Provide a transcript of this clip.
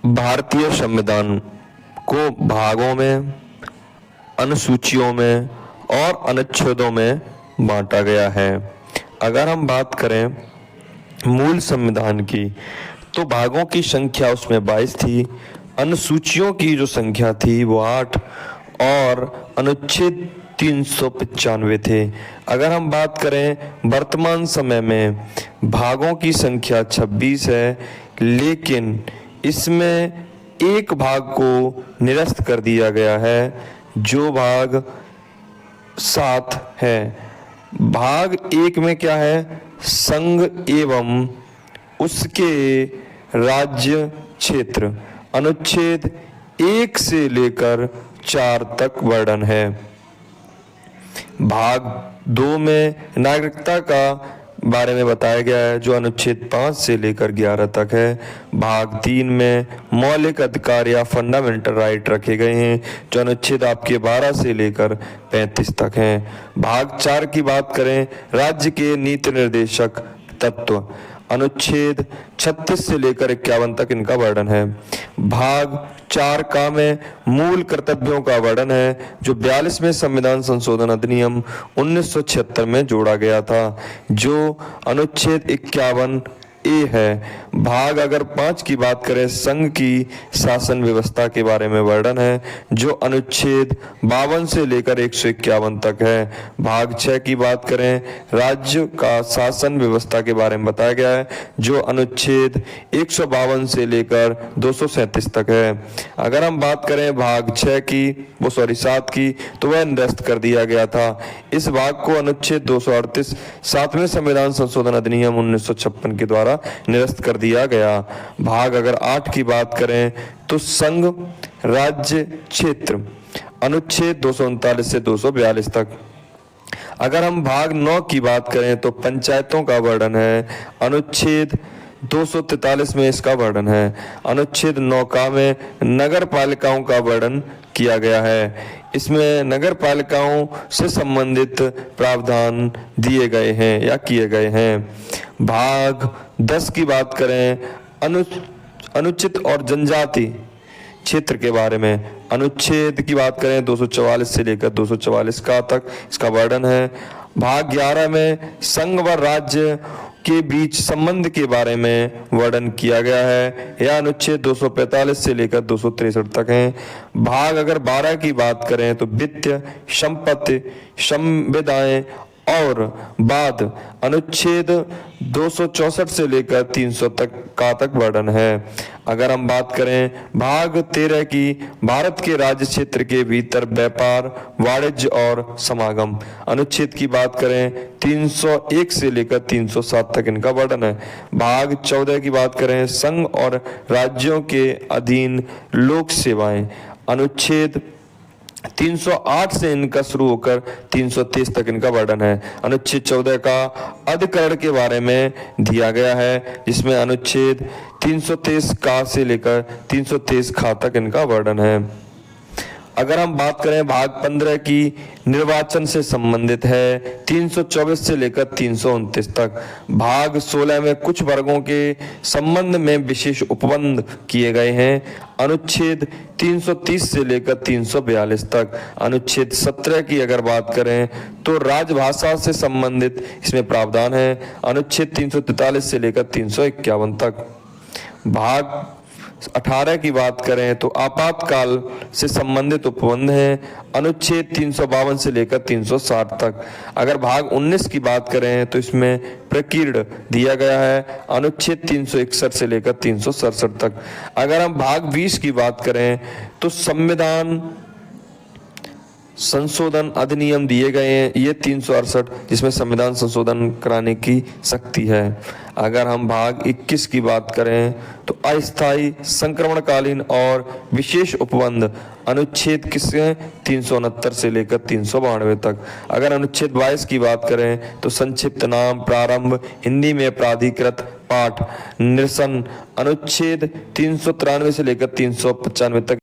भारतीय संविधान को भागों में, अनुसूचियों में और अनुच्छेदों में बांटा गया है। अगर हम बात करें मूल संविधान की, तो भागों की संख्या उसमें 22 थी, अनुसूचियों की जो संख्या थी वो 8 और अनुच्छेद 395 थे। अगर हम बात करें वर्तमान समय में भागों की संख्या 26 है, लेकिन इसमें एक भाग को निरस्त कर दिया गया है जो भाग 7 है। भाग 1 में क्या है? संघ एवं उसके राज्य क्षेत्र, अनुच्छेद 1 से लेकर 4 तक वर्णन है। भाग 2 में नागरिकता का बारे में बताया गया है जो अनुच्छेद 5 से लेकर 11 तक है। भाग 3 में मौलिक अधिकार या फंडामेंटल राइट रखे गए हैं जो अनुच्छेद आपके 12 से लेकर 35 तक हैं। भाग 4 की बात करें, राज्य के नीति निर्देशक तत्व, अनुच्छेद 36 से लेकर 51 तक इनका वर्णन है। भाग 4 का में मूल कर्तव्यों का वर्णन है जो 42वें संविधान संशोधन अधिनियम 1976 में जोड़ा गया था, जो अनुच्छेद 51 ए है। भाग अगर 5 की बात करें, संघ की शासन व्यवस्था के बारे में वर्णन है जो अनुच्छेद 52 से लेकर 151 तक है। भाग 6 की बात करें, राज्य का शासन व्यवस्था के बारे में बताया गया है जो अनुच्छेद 152 से लेकर 237 तक है। अगर हम बात करें भाग 7 की, तो वह निरस्त कर दिया गया था। इस भाग को अनुच्छेद 238 7वें संविधान संशोधन अधिनियम 1956 के द्वारा निरस्त कर दिया गया। भाग अगर 8 की बात करें तो संघ राज्य क्षेत्र, अनुच्छेद 239 से 242 तक। अगर हम भाग 9 की बात करें तो पंचायतों का वर्णन है, अनुच्छेद 243 में इसका वर्णन है। अनुच्छेद 9 का में नगर पालिकाओं का वर्णन किया गया है। इसमें नगर पालिकाओं से संबंधित प्रावधान दिए गए हैं या किए गए हैं। भाग 10 की बात करें, अनुचित और जनजाति क्षेत्र के बारे में, अनुच्छेद की बात करें 244 से लेकर 244 का तक इसका वर्णन है। भाग 11 में संघ व राज्य के बीच संबंध के बारे में वर्णन किया गया है, यह अनुच्छेद 245 से लेकर 263 तक है। भाग अगर 12 की बात करें तो वित्त, संपत्ति, संविदाएं और बाद, अनुच्छेद 264 से लेकर 300 तक वर्णन है। अगर हम बात करें भाग 13 की, भारत के राज्य क्षेत्र के भीतर व्यापार, वाणिज्य और समागम, अनुच्छेद की बात करें 301 से लेकर 307 तक इनका वर्णन है। भाग 14 की बात करें, संघ और राज्यों के अधीन लोक सेवाएं, अनुच्छेद 308 से इनका शुरू होकर 330 तक इनका वर्णन है। अनुच्छेद 14 का अधिकरण के बारे में दिया गया है जिसमें अनुच्छेद 323 का से लेकर 323 खा तक इनका वर्णन है। अगर हम बात करें भाग 15 की, निर्वाचन से संबंधित है, 324 से लेकर 329 तक। भाग 16 में कुछ वर्गों के संबंध में विशेष उपबंध किए गए हैं, अनुच्छेद 330 से लेकर 342 तक। अनुच्छेद 17 की अगर बात करें तो राजभाषा से संबंधित इसमें प्रावधान है, अनुच्छेद 343 से लेकर 351 तक। भाग 18 की बात करें तो आपातकाल से संबंधित उपबंध है, अनुच्छेद 352 से लेकर 360 तक। अगर भाग 19 की बात करें तो इसमें प्रकीर्ण दिया गया है, अनुच्छेद 361 से लेकर 367 तक। अगर हम भाग 20 की बात करें तो संविधान संशोधन अधिनियम दिए गए हैं, ये 368 जिसमें संविधान संशोधन कराने की शक्ति है। अगर हम भाग 21 की बात करें तो अस्थायी, संक्रमणकालीन और विशेष उपबंध, अनुच्छेद किसके 369 से लेकर 392 तक। अगर अनुच्छेद 22 की बात करें तो संक्षिप्त नाम, प्रारंभ, हिंदी में प्राधिकृत पाठ, निरसन, अनुच्छेद 393 से लेकर 395 तक।